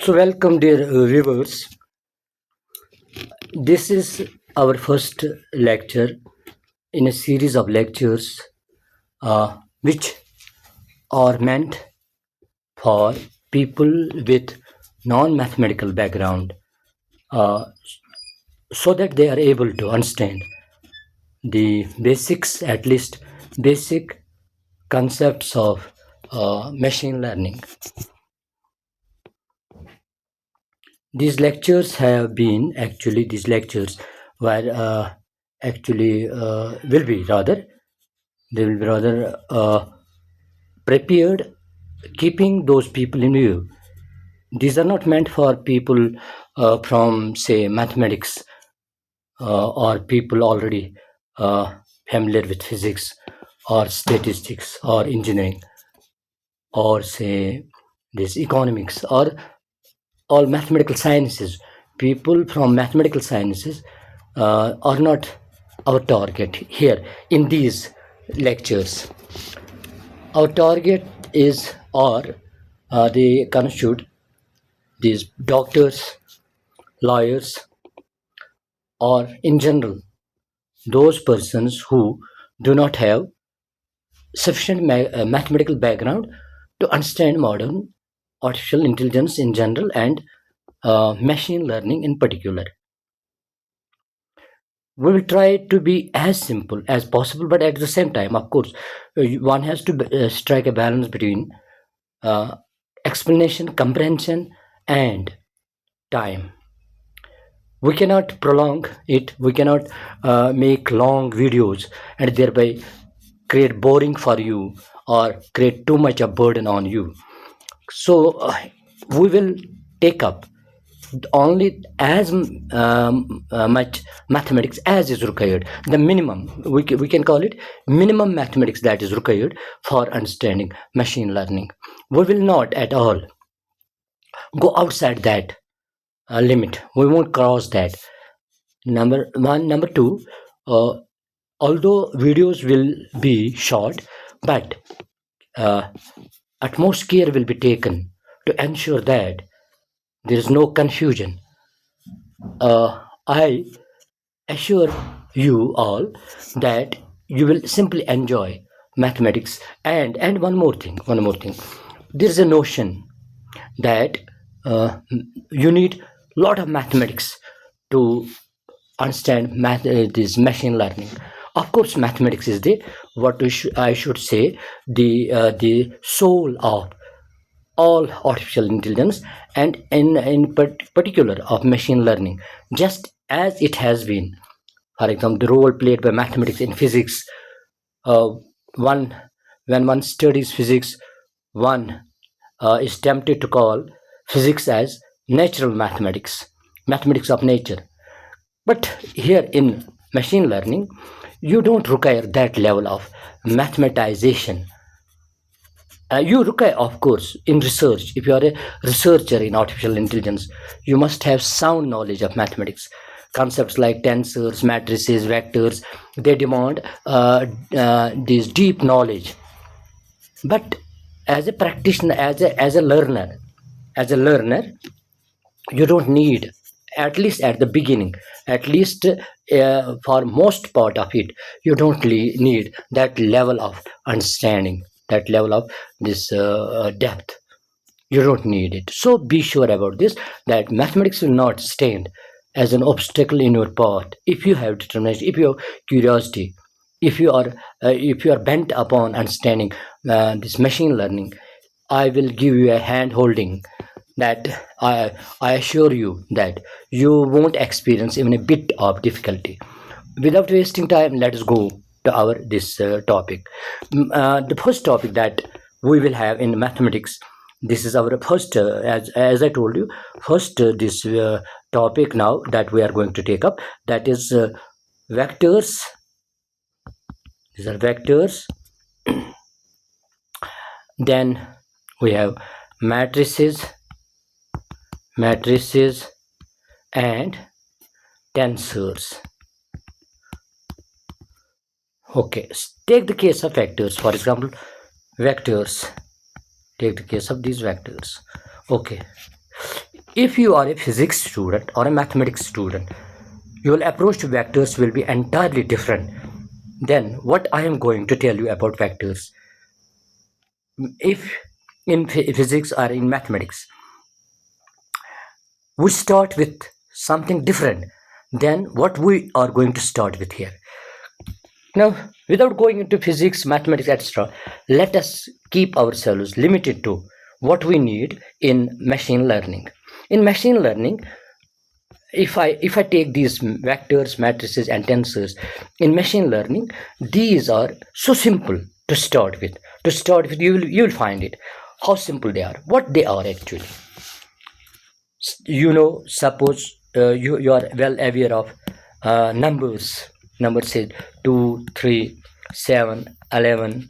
So, welcome, dear viewers. This is our first lecture in a series of lectures which are meant for people with non-mathematical background uh, so that they are able to understand the basics, at least basic concepts of machine learning. These lectures were actually will be rather they will be rather prepared, keeping those people in view. These are not meant for people from, say, mathematics or people already familiar with physics or statistics or engineering or, say, this economics or all mathematical sciences. People from mathematical sciences are not our target here in these lectures. Our target is, or they constitute these doctors, lawyers, or in general those persons who do not have sufficient mathematical background to understand modern artificial intelligence in general and machine learning in particular. We will try to be as simple as possible, but at the same time, of course, one has to strike a balance between uh, explanation, comprehension, and time. We cannot prolong it, we cannot make long videos and thereby create boring for you or create too much of burden on you. So we will take up only as much mathematics as is required, the minimum, we can call it minimum mathematics that is required for understanding machine learning. We will not at all go outside that limit. We won't cross that. Number one. Number two, uh, although videos will be short, but uh, utmost care will be taken to ensure that there is no confusion. I assure you all that you will simply enjoy mathematics. And one more thing, there is a notion that you need a lot of mathematics to understand this machine learning. Of course, mathematics is the what I should say the soul of all artificial intelligence, and in particular of machine learning, just as it has been, for example, the role played by mathematics in physics. uh, one When one studies physics, one is tempted to call physics as natural mathematics, mathematics of nature. But here in machine learning, you don't require that level of mathematization. You require, of course, in research. If you are a researcher in artificial intelligence, you must have sound knowledge of mathematics. Concepts like tensors, matrices, vectors, they demand this deep knowledge. But as a practitioner, as a learner, you don't need, at least at the beginning, at least for most part of it, you don't need that level of understanding, that level of this depth. You don't need it. So be sure about this, that mathematics will not stand as an obstacle in your path if you have determination, if you have curiosity, if you are bent upon understanding this machine learning. I will give you a hand holding that I assure you that you won't experience even a bit of difficulty. Without wasting time, let us go to our this topic. The first topic that we will have in mathematics. This is our first, as I told you, first this topic now that we are going to take up. That is vectors. These are vectors. Then we have matrices, and tensors. Okay, take the case of vectors. For example, vectors. Take the case of these vectors. Okay, If you are a physics student or a mathematics student, your approach to vectors will be entirely different than what I am going to tell you about vectors. If in physics or in mathematics, we start with something different than what we are going to start with here. Now, without going into physics, mathematics, etc., let us keep ourselves limited to what we need in machine learning. In machine learning, if I take these vectors, matrices, and tensors in machine learning, these are so simple to start with. To start with, you will find it how simple they are, what they are actually. Suppose you are well aware of numbers. Numbers say 2, 3, 7, 11,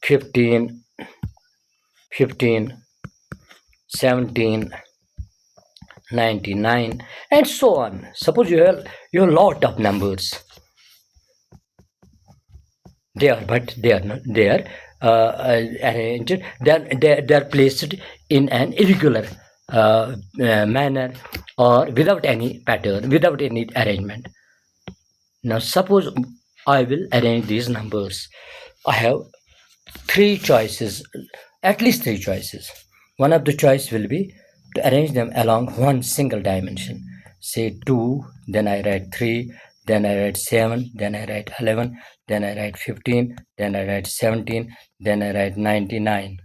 15, 15, 17, 99, and so on. Suppose you have a lot of numbers. They are, but they are not. They are arranged. They are placed in an irregular manner, or without any pattern, without any arrangement. Now, suppose I will arrange these numbers. I have three choices, at least three choices. One of the choice will be to arrange them along one single dimension. Say 2, then I write 3, then I write 7, then I write 11, then I write 15, then I write 17, then I write 99.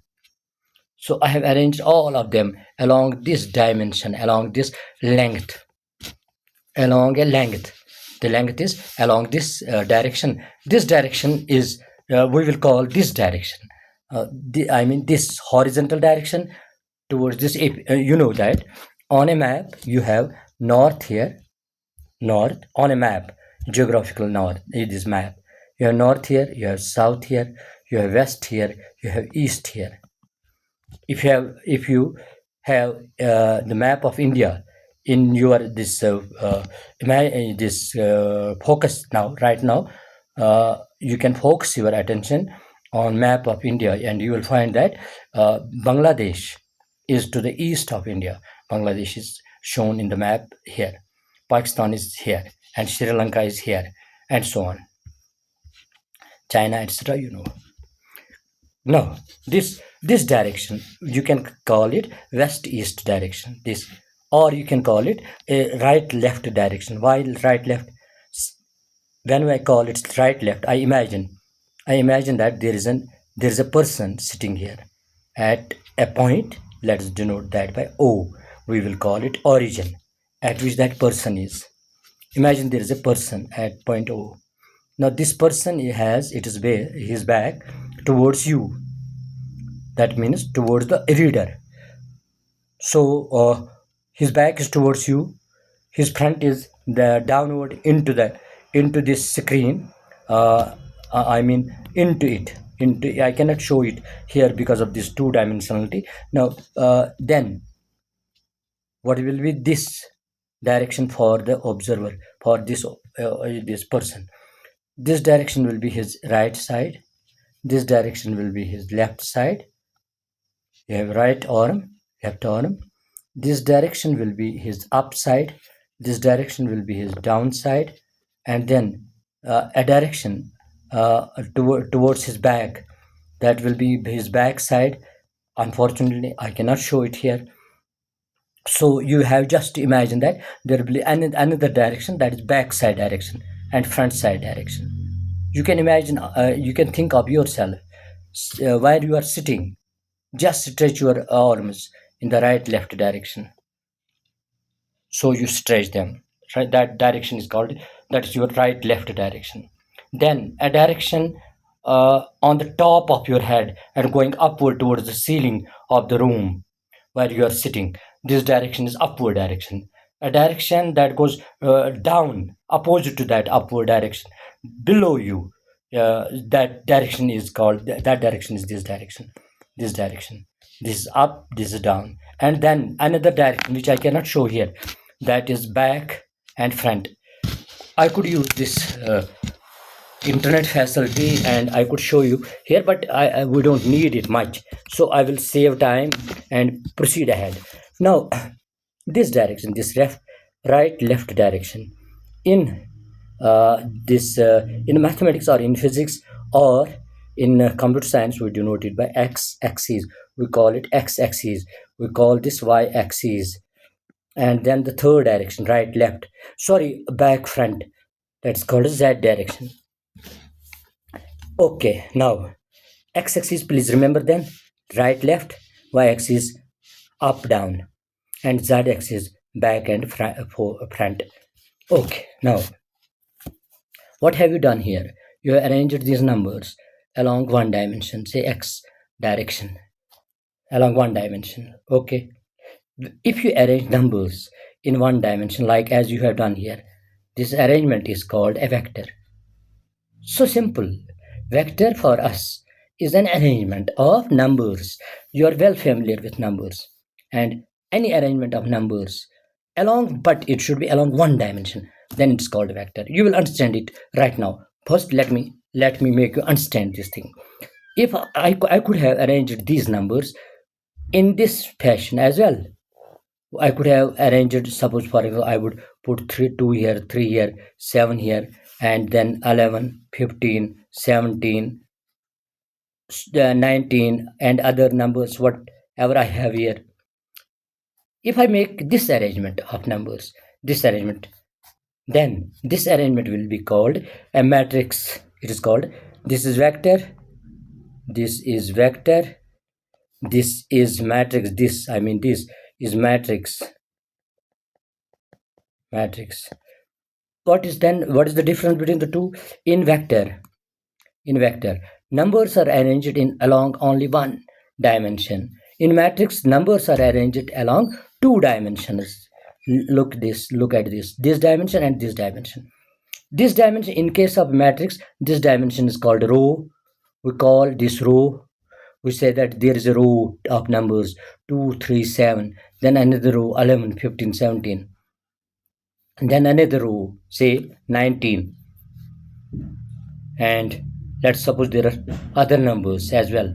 So I have arranged all of them along this dimension, along this length, along a length. The length is along this direction. This direction is, we will call this direction. This horizontal direction towards this. You know that on a map you have north here, north on a map, geographical north. This map, you have north here, you have south here, you have west here, you have east here. If you have the map of India in your this focus now, right now, you can focus your attention on map of India, and you will find that Bangladesh is to the east of India. Bangladesh is shown in the map here. Pakistan is here, and Sri Lanka is here, and so on. China, etc. Now, this direction, you can call it west-east direction. This, or you can call it a right-left direction. Why right-left? When I call it right-left, I imagine that there is a person sitting here at a point. Let's denote that by O. We will call it origin, at which that person is. Imagine there is a person at point O. Now this person has his back towards you. That means towards the reader. So his back is towards you. His front is the downward into this screen. Into it. I cannot show it here because of this two-dimensionality. Now then, what will be this direction for the observer, for this person? This direction will be his right side. This direction will be his left side. You have right arm, left arm. This direction will be his upside. This direction will be his downside, and then a direction towards his back. That will be his back side. Unfortunately, I cannot show it here. So you have just to imagine that there will be another direction, that is back side direction and front side direction. You can imagine, you can think of yourself while you are sitting. Just stretch your arms in the right left direction. So you stretch them. Right, that direction is called, that is your right left direction. Then a direction on the top of your head and going upward towards the ceiling of the room where you are sitting. This direction is upward direction. A direction that goes down, opposite to that upward direction, below you. That direction is called. That direction is this direction. This direction. This is up. This is down. And then another direction which I cannot show here. That is back and front. I could use this internet facility and I could show you here, but we don't need it much, so I will save time and proceed ahead. Now, this direction, this right left direction, in this in mathematics or in physics or in computer science, we denote it by x-axis. We call it x-axis. We call this y-axis. And then the third direction, right, left, sorry, back, front, that's called z direction. Okay, now x-axis, please remember then, right, left, y-axis, up, down, and z-axis, back and front. Okay, now what have you done here? You have arranged these numbers along one dimension, say x direction, along one dimension. Okay, if you arrange numbers in one dimension, like as you have done here, this arrangement is called a vector. So simple. Vector for us is an arrangement of numbers. You are well familiar with numbers, and any arrangement of numbers along, but it should be along one dimension. Then it's called a vector. You will understand it right now. First, let me make you understand this thing. If I could have arranged these numbers in this fashion as well. I could have arranged, suppose for example, I would put 2 here, 3 here, 7 here, and then 11, 15, 17, 19, and other numbers, whatever I have here. If I make this arrangement of numbers, this arrangement, then this arrangement will be called a matrix. It is called, this is vector, this is vector, this is matrix, this is matrix. What is the difference between the two? In vector numbers are arranged in along only one dimension. In matrix, numbers are arranged along two dimensions. Look at this dimension and this dimension. This dimension, in case of matrix, this dimension is called row. We call this row. We say that there is a row of numbers 2, 3, 7, then another row 11, 15, 17, and then another row, say 19, and let's suppose there are other numbers as well.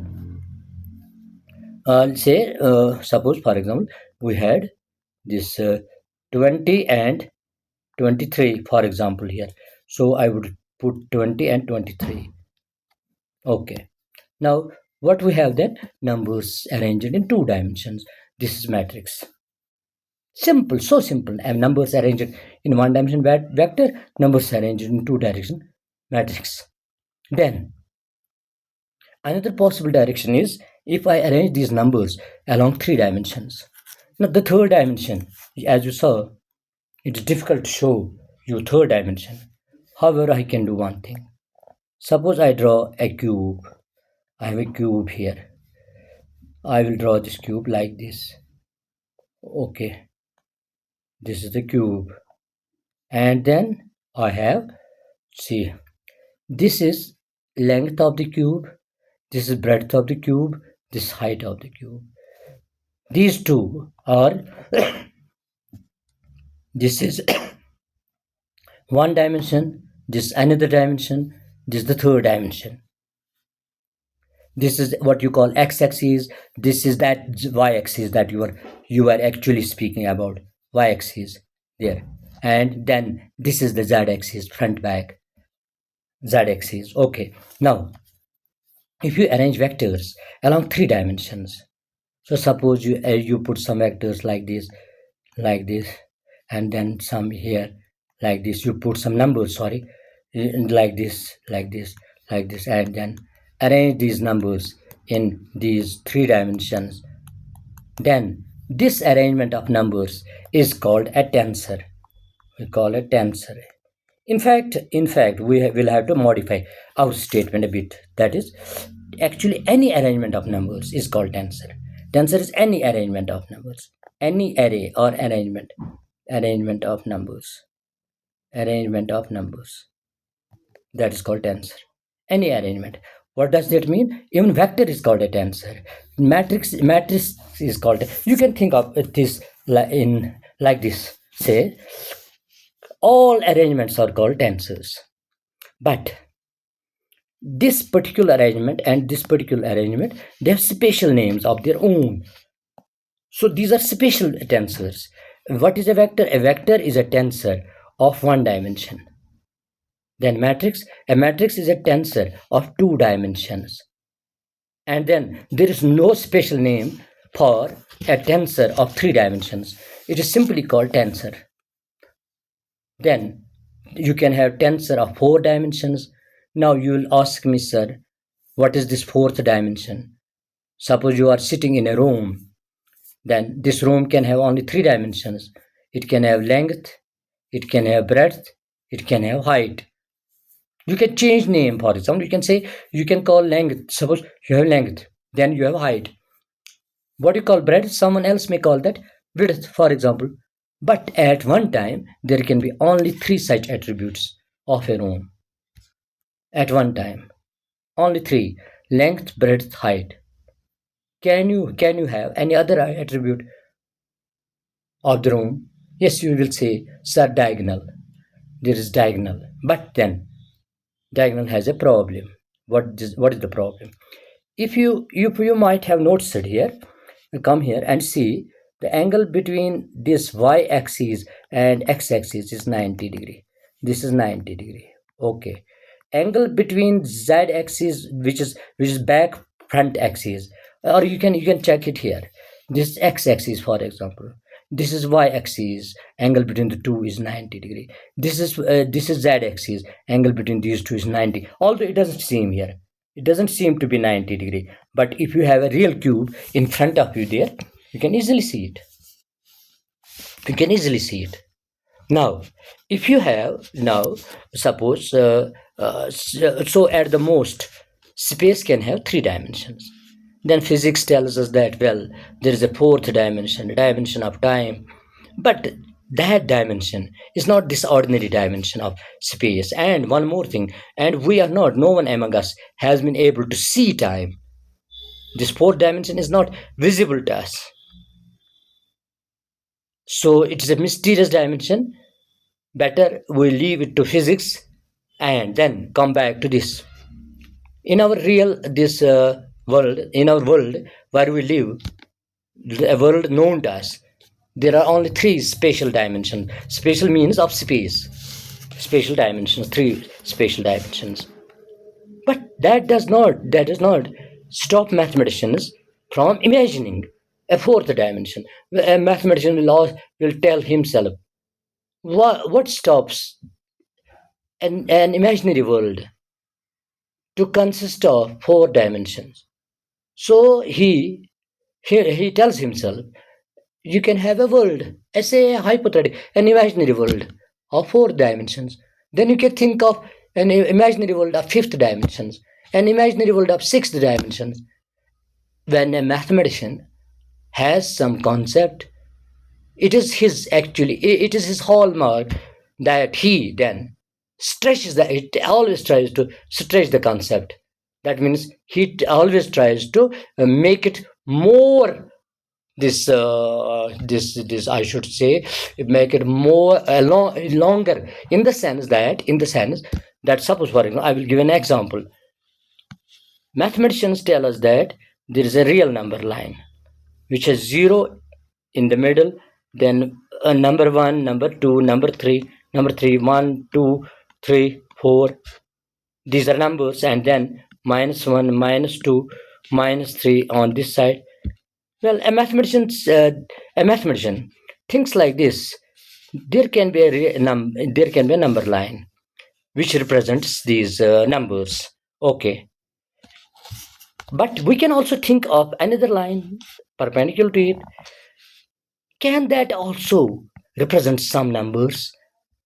Say suppose for example we had this 20 and 23 for example here, so I would put 20 and 23. Okay, now what we have then? Numbers arranged in two dimensions. This is matrix. Simple, so simple. And numbers arranged in one dimension vector, numbers arranged in two direction matrix. Then another possible direction is if I arrange these numbers along three dimensions. Now the third dimension, as you saw, it's difficult to show you third dimension. However, I can do one thing. Suppose I draw a cube. I have a cube here. I will draw this cube like this. Okay, this is the cube. And then I have, see, this is length of the cube, this is breadth of the cube, this is height of the cube. These two are this is one dimension, this another dimension, this is the third dimension. This is what you call x-axis. This is that y-axis that you are actually speaking about, y-axis there. And then this is the z-axis, front, back, z-axis. Okay, now if you arrange vectors along three dimensions, so suppose you put some vectors like this, and then some here like this. You put some numbers, sorry, like this, and then arrange these numbers in these three dimensions. Then this arrangement of numbers is called a tensor. We call it tensor. In fact, we will have to modify our statement a bit. That is, actually, any arrangement of numbers is called tensor. Tensor is any arrangement of numbers, any array or arrangement of numbers. That is called tensor. Any arrangement. What does that mean? Even vector is called a tensor. Matrix is called. You can think of this like this. Say, all arrangements are called tensors, but this particular arrangement and this particular arrangement, they have special names of their own. So these are special tensors. What is a vector? A vector is a tensor of one dimension. Then a matrix is a tensor of two dimensions. And then there is no special name for a tensor of three dimensions. It is simply called tensor. Then you can have tensor of four dimensions. Now you will ask me, sir, what is this fourth dimension? Suppose you are sitting in a room, then this room can have only three dimensions. It can have length, it can have breadth, it can have height. You can change name, for example. You can say, you can call length. Suppose you have length, then you have height. What you call breadth, someone else may call that width, for example. But at one time, there can be only three such attributes of a room. At one time, only three: length, breadth, height. Can you have any other attribute of the room? Yes, you will say, sir, diagonal. There is diagonal. But then diagonal has a problem. What is the problem? If you might have noticed here, come here and see the angle between this y-axis and x-axis is 90 degree. This is 90 degree. Okay. Angle between z-axis, which is back front axis, or you can check it here. This x-axis, for example. This is y-axis. Angle between the two is 90 degree. This is z-axis. Angle between these two is 90. Although it doesn't seem here. It doesn't seem to be 90 degree. But if you have a real cube in front of you there, you can easily see it. You can easily see it. Now, if you have, suppose, so at the most, space can have three dimensions. Then physics tells us that, well, there is a fourth dimension, dimension of time. But that dimension is not this ordinary dimension of space. And one more thing, and no one among us has been able to see time. This fourth dimension is not visible to us. So it is a mysterious dimension. Better we leave it to physics and then come back to this. In our world, in our world where we live, a world known to us, there are only three spatial dimensions. Spatial means of space. Spatial dimensions, three spatial dimensions. But that does not stop mathematicians from imagining a fourth dimension. A mathematician will tell himself, what stops an imaginary world to consist of four dimensions? So he tells himself, you can have a world, as a hypothetical, an imaginary world of four dimensions. Then you can think of an imaginary world of fifth dimensions, an imaginary world of sixth dimensions. When a mathematician has some concept, it is his hallmark that he then always tries to stretch the concept. That means he always tries to make it more I should say, make it more longer, in the sense that suppose, for example, I will give an example. Mathematicians tell us that there is a real number line which has 0 in the middle, then number 1, number 2, number 3, 1, 2, 3, 4. These are numbers, and then -1, -2, -3 on this side. Well, a mathematician thinks like this. There can be a number line which represents these numbers. Okay. But we can also think of another line perpendicular to it. Can that also represent some numbers,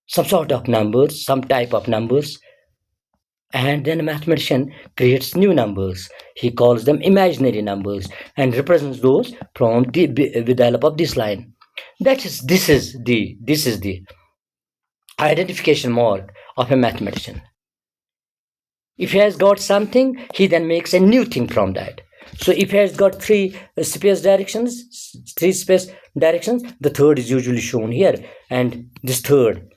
some sort of numbers, some type of numbers? And then a mathematician creates new numbers. He calls them imaginary numbers and represents those with the help of this line. This is the identification mode of a mathematician. If he has got something, he then makes a new thing from that. So if he has got three space directions, the third is usually shown here, and this third,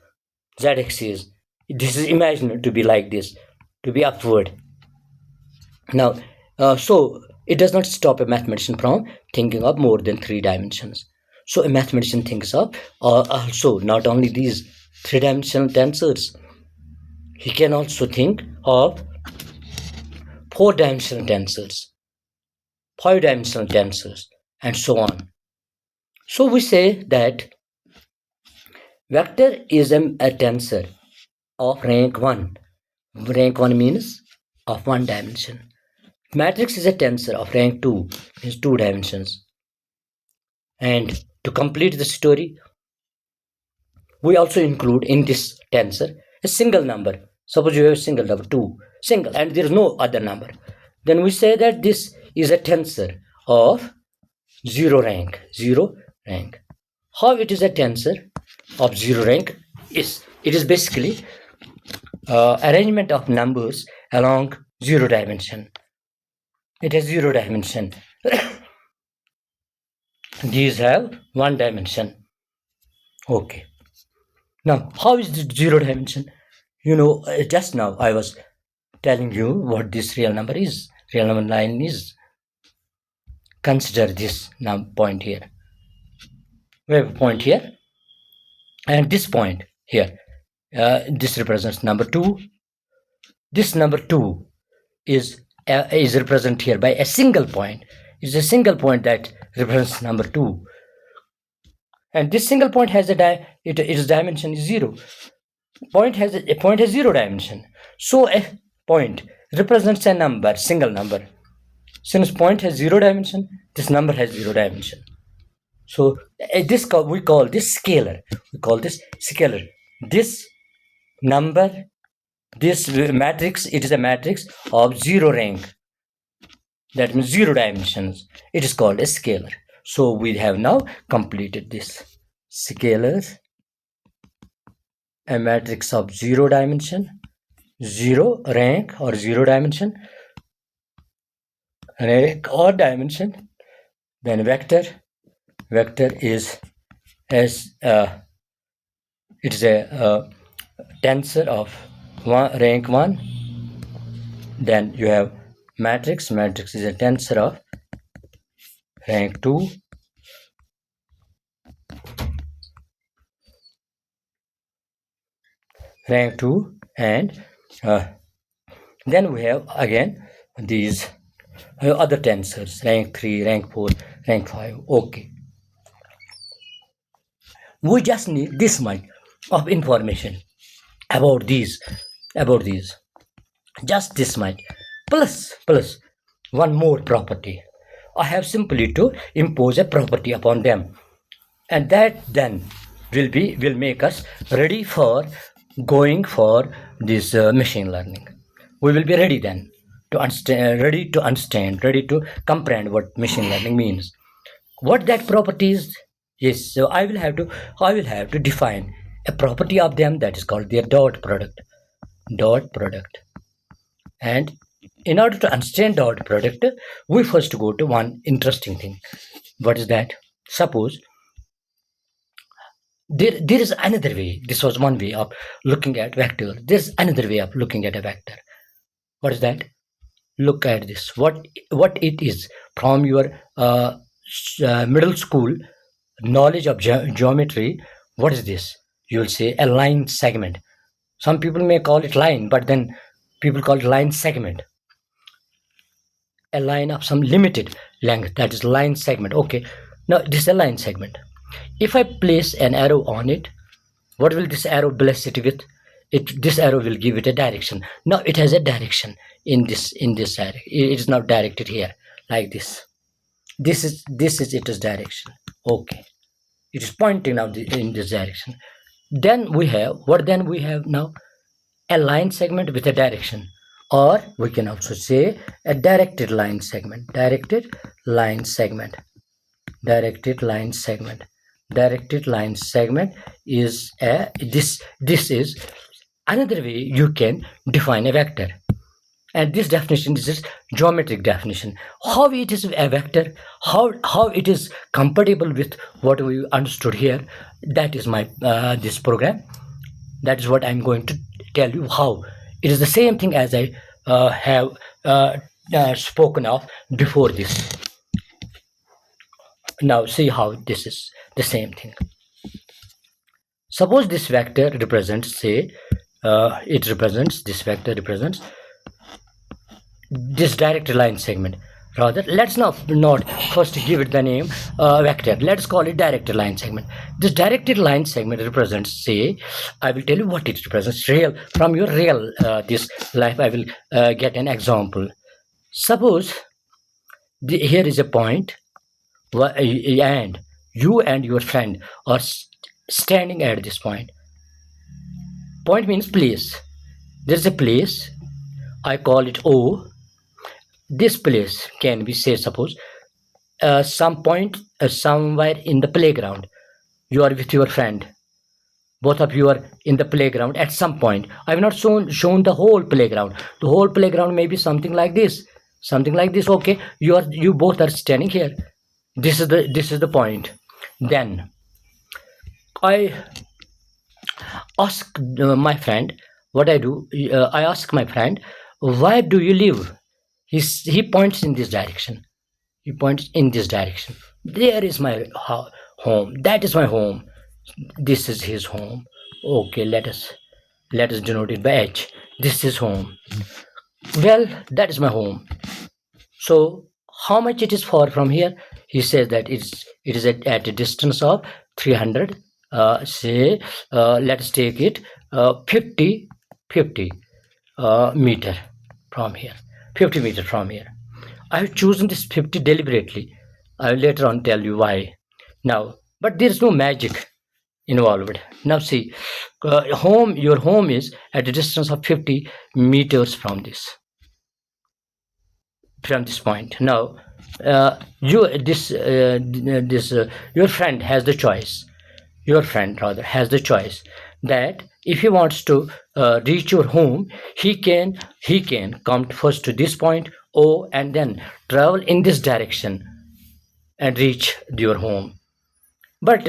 z-axis, this is imagined to be like this, to be upward. Now, so It does not stop a mathematician from thinking of more than 3 dimensions. So a mathematician thinks of also not only these 3 dimensional tensors, he can also think of 4 dimensional tensors, 5 dimensional tensors, and so on. So we say that vector is a tensor of rank 1. Rank 1 means of 1 dimension. Matrix is a tensor of rank 2, means 2 dimensions. And to complete the story, we also include in this tensor a single number. Suppose you have a single number 2, single, and there is no other number. Then we say that this is a tensor of 0 rank. 0 rank. How it is a tensor of 0 rank is it is basically arrangement of numbers along 0 dimension. It has 0 dimension. These have 1 dimension. Okay. Now, how is this 0 dimension? Just now I was telling you what this real number is. Real number line is. Consider this point here. We have a point here, and this point here. This represents number 2. This number 2 is represented here by a single point. It's a single point that represents number 2. And this single point has its dimension is 0. Point has 0 dimension. So a point represents a number, single number. Since point has 0 dimension, this number has 0 dimension. So we call this scalar. We call this scalar. This number, this matrix, it is a matrix of 0 rank. That means 0 dimensions. It is called a scalar. So we have now completed this. Scalar, a matrix of 0 dimension, 0 rank or 0 dimension, rank or dimension. Then vector is as it is a tensor of rank 1. Then you have matrix is a tensor of rank 2. Rank 2, and then we have again these other tensors, rank 3, rank 4, rank 5. Okay, we just need this much of information about these, just this much, plus one more property. I have simply to impose a property upon them, and that then will make us ready for going for this machine learning. We will be ready then to understand, ready to comprehend what machine learning means. What that property is? Yes, so I will have to define a property of them that is called their dot product. And in order to understand dot product, we first go to one interesting thing. What is that? Suppose there is another way. This was one way of looking at vector. There's another way of looking at a vector. What is that? Look at this. What it is from your middle school knowledge of geometry. What is this? You will say a line segment. Some people may call it line, but then people call it line segment. A line of some limited length, that is line segment. Okay, now this is a line segment. If I place an arrow on it, what will this arrow bless it with? This arrow will give it a direction. Now it has a direction in this arrow. It is now directed here like this. This is its direction. Okay, it is pointing now in this direction. Then we have now a line segment with a direction, or we can also say a directed line segment. Directed line segment is this is another way you can define a vector. And this definition is just geometric definition. How it is a vector, how it is compatible with what we understood here, that is my this program. That is what I'm going to tell you. How it is the same thing as I have spoken of before this. Now see how this is the same thing. Suppose this vector represents, say, this vector represents this directed line segment. Rather, let's not first give it the name vector. Let's call it directed line segment. This directed line segment represents, say, I will tell you what it represents. Real, from your real this life, I will get an example. Suppose here is a point, and you and your friend are standing at this point. Point means place. There's a place. I call it O. This place can be, say, suppose some point somewhere in the playground. You are with your friend. Both of you are in the playground at some point. I have not shown the whole playground. The whole playground may be something like this. Something like this. Okay, you both are standing here. This is the point. Then I ask my friend what I do. I ask my friend, where do you live? He points in this direction. He points in this direction. There is my home. That is my home. This is his home. Okay, let us denote it by H. This is home. Well, that is my home. So how much it is far from here? He says that it is at a distance of 300. Say let's take it 50 meter from here. 50 meter from here. I have chosen this 50 deliberately. I will later on tell you why. Now, but there is no magic involved. Now see, your home is at a distance of 50 meters from this point. Now, your friend has the choice. Your friend rather has the choice that if he wants to reach your home, he can come first to this point O and then travel in this direction and reach your home. But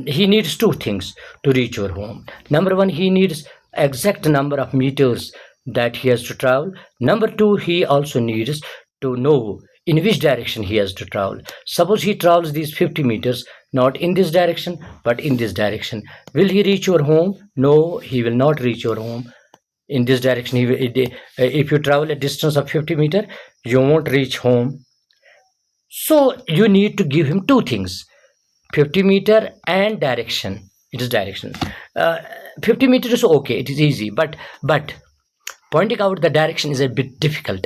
he needs two things to reach your home. Number one, he needs exact number of meters that he has to travel. Number two, he also needs to know in which direction he has to travel. Suppose he travels these 50 meters, not in this direction, but in this direction. Will he reach your home? No, he will not reach your home. In this direction, if you travel a distance of 50 meters, you won't reach home. So you need to give him two things, 50 meter and direction. It is direction. 50 meters is okay, it is easy, but pointing out the direction is a bit difficult.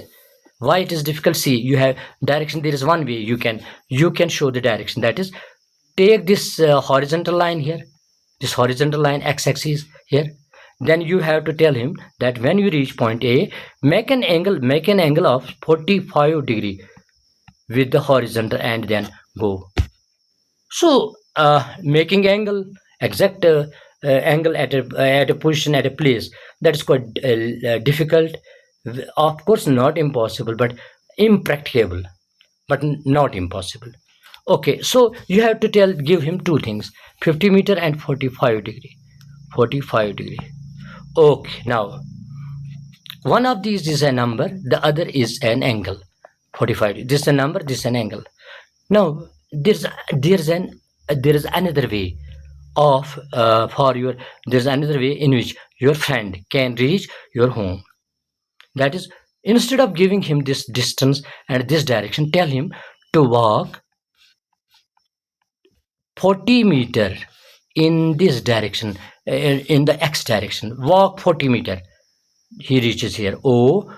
Why it is difficult? See, you have direction. There is one way you can show the direction. That is, take this horizontal line here, this horizontal line x-axis here. Then you have to tell him that when you reach point A, make an angle of 45 degree with the horizontal and then go. So making angle, exact angle at a position, at a place, that is quite difficult. Of course, not impossible, but impracticable, but not impossible. Okay, so you have to give him two things, 50 meter and 45 degree. 45 degree. Okay, now one of these is a number, the other is an angle. 45. This is a number, this is an angle. Now there is another way of there's another way in which your friend can reach your home. That is, instead of giving him this distance and this direction, tell him to walk 40 meter in this direction, in the x direction. Walk 40 meter. He reaches here, O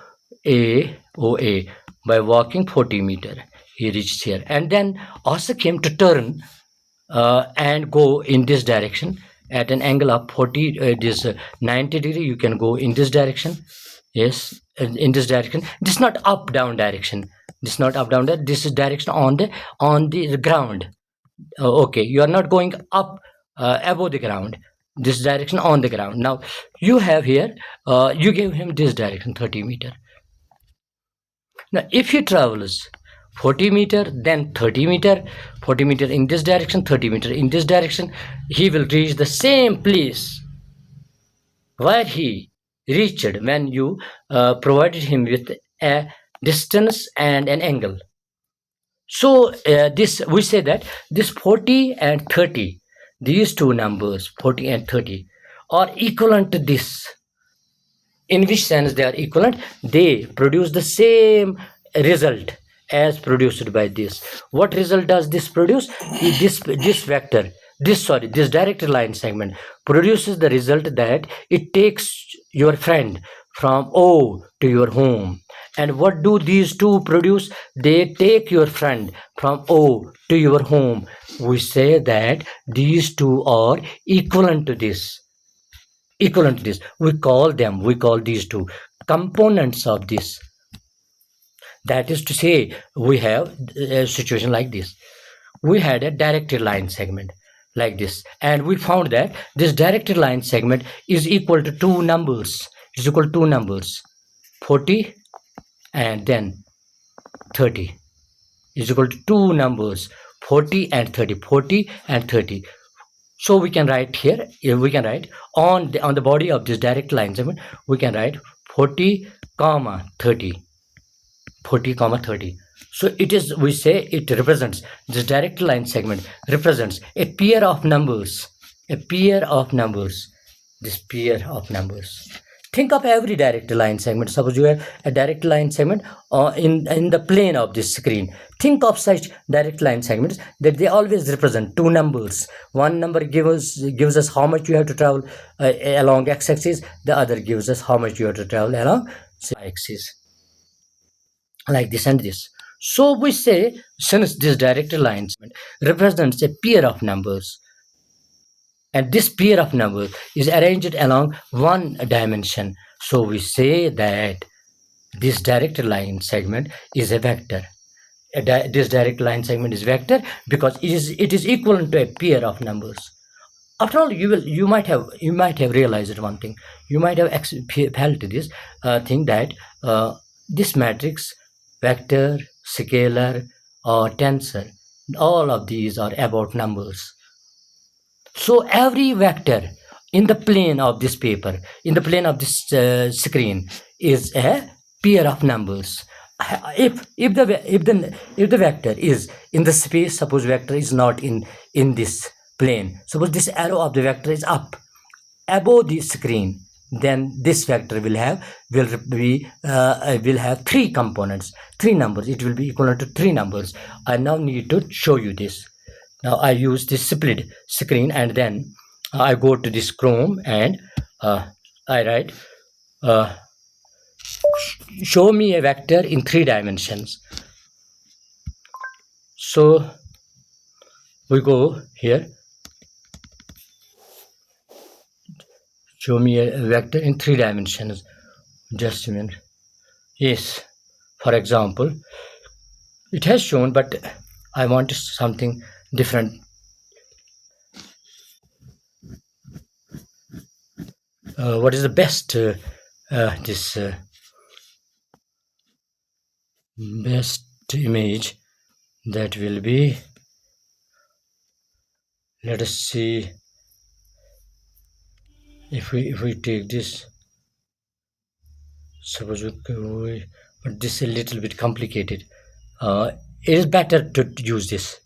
A. By walking 40 meter, he reaches here, and then ask him to turn and go in this direction at an angle of 90 degree. You can go in this direction. Yes, in this direction. This is not up down direction. This is not up down. This is direction on the ground. Okay, you are not going up above the ground. This direction on the ground. Now you have here. You give him this direction, 30 meter. Now if he travels 40 meter, then 30 meter, 40 meter in this direction, 30 meter in this direction, he will reach the same place where he reached when you provided him with a distance and an angle. So this we say that this 40 and 30, these two numbers 40 and 30 are equivalent to this. In which sense they are equivalent? They produce the same result as produced by this. What result does this produce? This vector, this directed line segment produces the result that it takes your friend from O to your home. And what do these two produce? They take your friend from O to your home. We say that these two are equivalent to this. Equivalent to this. We call these two components of this. That is to say, we have a situation like this. We had a directed line segment like this, and we found that this directed line segment is equal to two numbers. Is equal to two numbers, 40 and then 30. Is equal to two numbers, 40 and 30. 40 and 30. So we can write here, we can write on the body of this direct line segment, we can write 40 comma 30. 40 comma 30. So it is, we say it represents, this direct line segment represents a pair of numbers. A pair of numbers. This pair of numbers. Think of every direct line segment. Suppose you have a direct line segment in the plane of this screen. Think of such direct line segments that they always represent two numbers. One number gives us how much you have to travel along x-axis. The other gives us how much you have to travel along y-axis. Like this and this. So we say, since this direct line segment represents a pair of numbers, and this pair of numbers is arranged along one dimension, so we say that this direct line segment is a vector. This direct line segment is vector because it is equivalent to a pair of numbers. After all, you might have realized one thing. You might have felt this thing that this matrix, vector, scalar, or tensor, all of these are about numbers. So every vector in the plane of this paper, in the plane of this screen, is a pair of numbers. If the vector is in the space, suppose vector is not in this plane. Suppose this arrow of the vector is up above the screen, then this vector will have three components, three numbers. It will be equivalent to three numbers. I now need to show you this. Now I use this split screen, and then I go to this Chrome and I write show me a vector in three dimensions. So we go here, show me a vector in three dimensions. Just a minute. Yes, for example, it has shown, but I want something different. What is the best best image? That will be, let us see, if we take this, suppose but this is a little bit complicated. It is better to use this.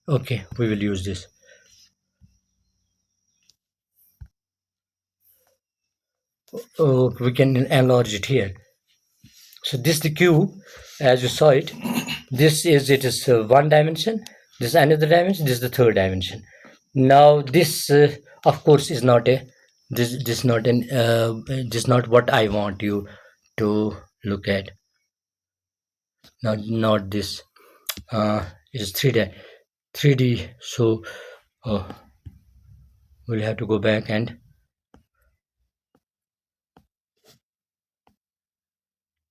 Okay, we will use this. We can enlarge it here. So this is the cube, as you saw it. This is one dimension. This is another dimension. This is the third dimension. Now this, of course, is not a this not what I want you to look at. Not this. It is 3D. So we'll have to go back and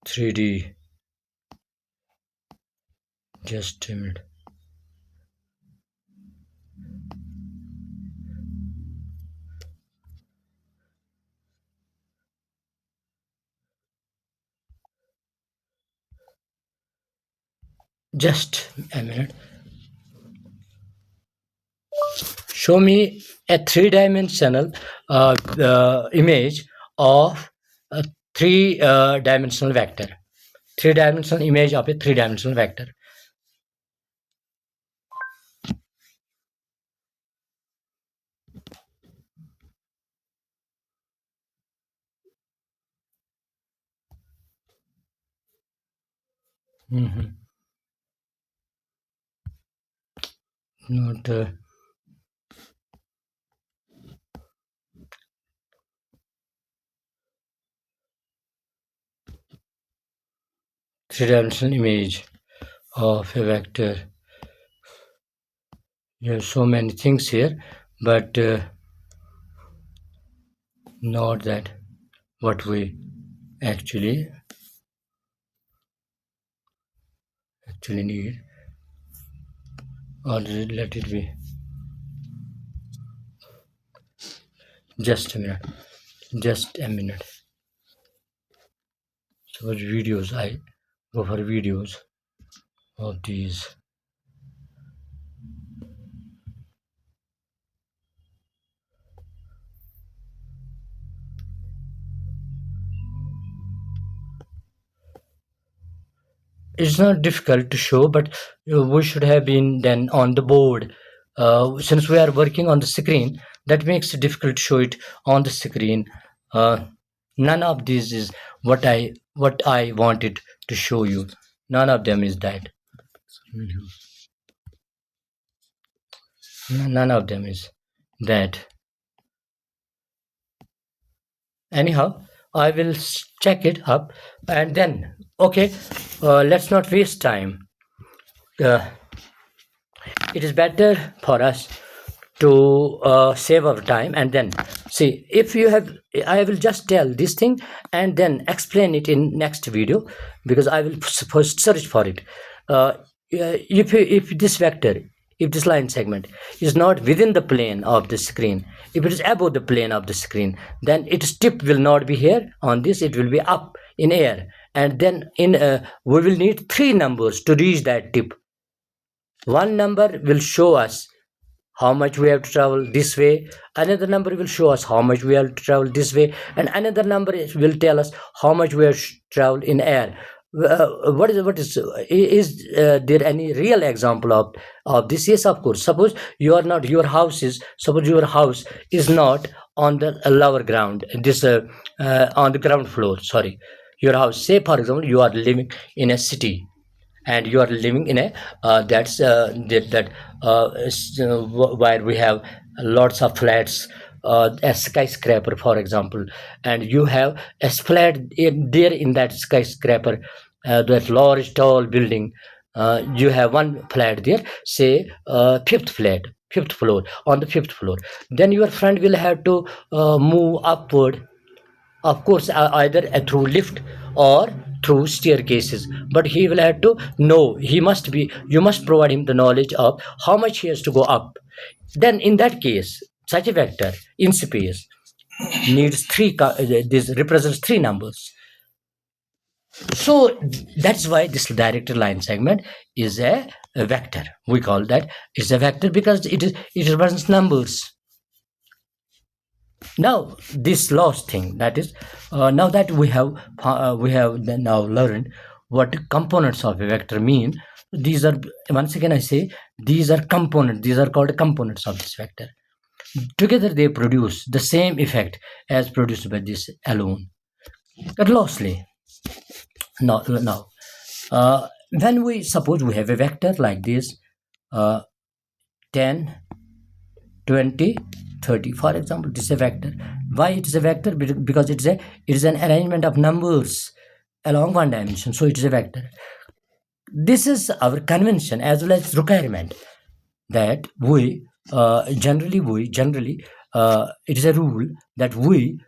3D. Just a minute. Just a minute. Show me a three-dimensional image of a three-dimensional vector. three-dimensional image of a three-dimensional vector. Mhm. Not three-dimensional image of a vector. There are so many things here, but not that what we actually need, or let it be. Just a minute. Just a minute. Suppose videos. I go for videos of these. It's not difficult to show, but we should have been then on the board. Since we are working on the screen, that makes it difficult to show it on the screen. None of this is what I wanted to show you. None of them is that. None of them is that. Anyhow, I will check it up, and then okay, let's not waste time. uh, it is better for us to save our time, and then see if you have. I will just tell this thing and then explain it in next video, because I will first search for it. If this vector, if this line segment is not within the plane of the screen, if it is above the plane of the screen, then its tip will not be here on this, it will be up in air, and then in we will need three numbers to reach that tip. One number will show us how much we have to travel this way, another number will show us how much we have to travel this way, and another number will tell us how much we have to travel in air. Is there any real example of this? Yes, of course. Suppose you are not your house is suppose your house is not on the lower ground, this on the ground floor, sorry. Your house, say for example, you are living in a city, and you are living in a where we have lots of flats, a skyscraper for example, and you have a flat there in that skyscraper, that large tall building. You have one flat there, say fifth floor, on the fifth floor. Then your friend will have to move upward, of course, either through lift or through staircases, but he will have to know, he must be, you must provide him the knowledge of how much he has to go up. Then in that case, such a vector in space needs this represents three numbers. So that's why this directed line segment is a vector. We call that it's a vector because it represents numbers. Now this last thing, that is, now that we have now learned what components of a vector mean. These are, once again I say, these are components, these are called components of this vector. Together they produce the same effect as produced by this alone. But lastly, now when we suppose we have a vector like this, 10, 20, 30, for example, this is a vector. Why it is a vector? Because it is an arrangement of numbers along one dimension, so it is a vector. This is our convention as well as requirement, that we generally it is a rule that we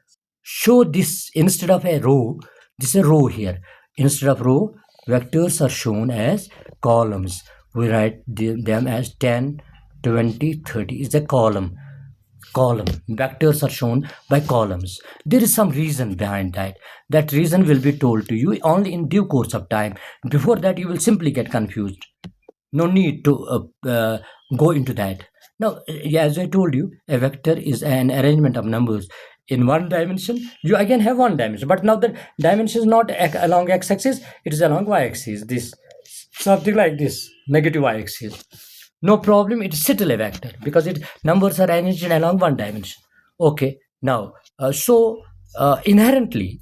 show this instead of a row. This is a row here. Instead of row, vectors are shown as columns. We write them as 10, 20, 30 is a column. Vectors are shown by columns. There is some reason behind that. That reason will be told to you only in due course of time. Before that, you will simply get confused. No need to go into that. Now, as I told you, a vector is an arrangement of numbers in one dimension, you again have one dimension, but now the dimension is not along x-axis, it is along y-axis, this something like this, negative y-axis. No problem, it is still a vector because it numbers are arranged along one dimension. Okay, now inherently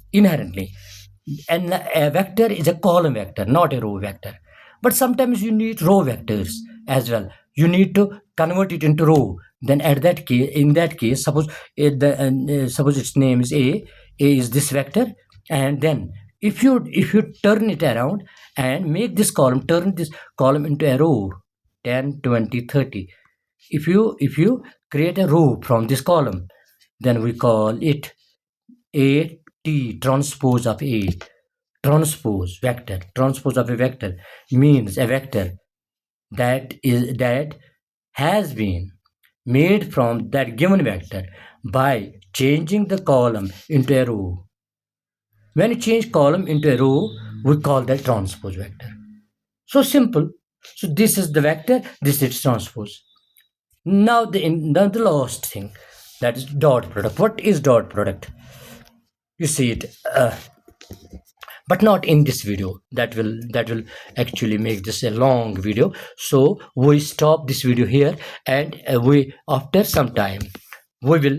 and a vector is a column vector, not a row vector. But sometimes you need row vectors as well. You need to convert it into row. Then at that case, in that case, suppose its name is A. A is this vector, and then if you turn it around and make this column, turn this column into a row, 10, 20, 30. If you create a row from this column, then we call it A T transpose of A. Transpose of a vector means a vector that has been made from that given vector by changing the column into a row. When you change column into a row, we call that transpose vector. So simple. So this is the vector, this is its transpose. Now the last thing, that is dot product. What is dot product? You see it, but not in this video. That will actually make this a long video. So we stop this video here, and we after some time we will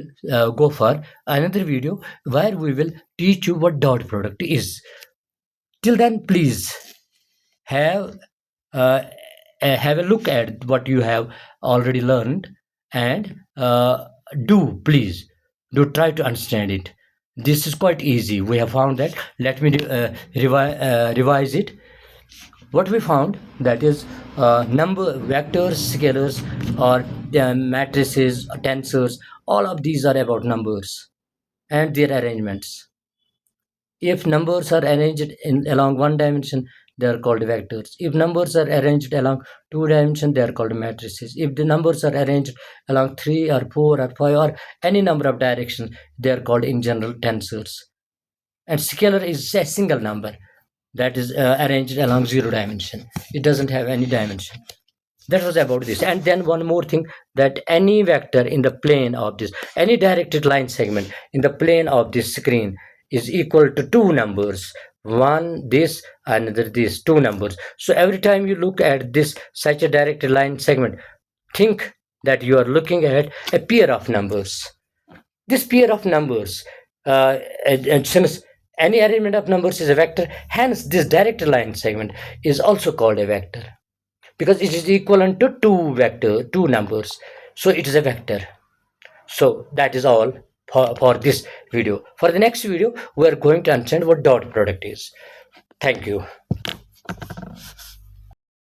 go for another video where we will teach you what dot product is. Till then, please have uh, have a look at what you have already learned, and do please do try to understand it. This is quite easy, we have found that. Let me revise it. What we found, that is, number vectors, scalars, or matrices, tensors, all of these are about numbers and their arrangements. If numbers are arranged along one dimension, they are called vectors. If numbers are arranged along two dimensions, they are called matrices. If the numbers are arranged along three or four or five or any number of directions, they are called in general tensors. And scalar is a single number that is arranged along zero dimension. It doesn't have any dimension. That was about this. And then one more thing, that any vector in the plane of this, any directed line segment in the plane of this screen is equal to two numbers, one this, another this, two numbers. So every time you look at this such a directed line segment, think that you are looking at a pair of numbers. This pair of numbers, and since any arrangement of numbers is a vector, hence this directed line segment is also called a vector, because it is equivalent to two numbers, so it is a vector. So that is all for this video. For the next video, we are going to understand what dot product is. Thank you.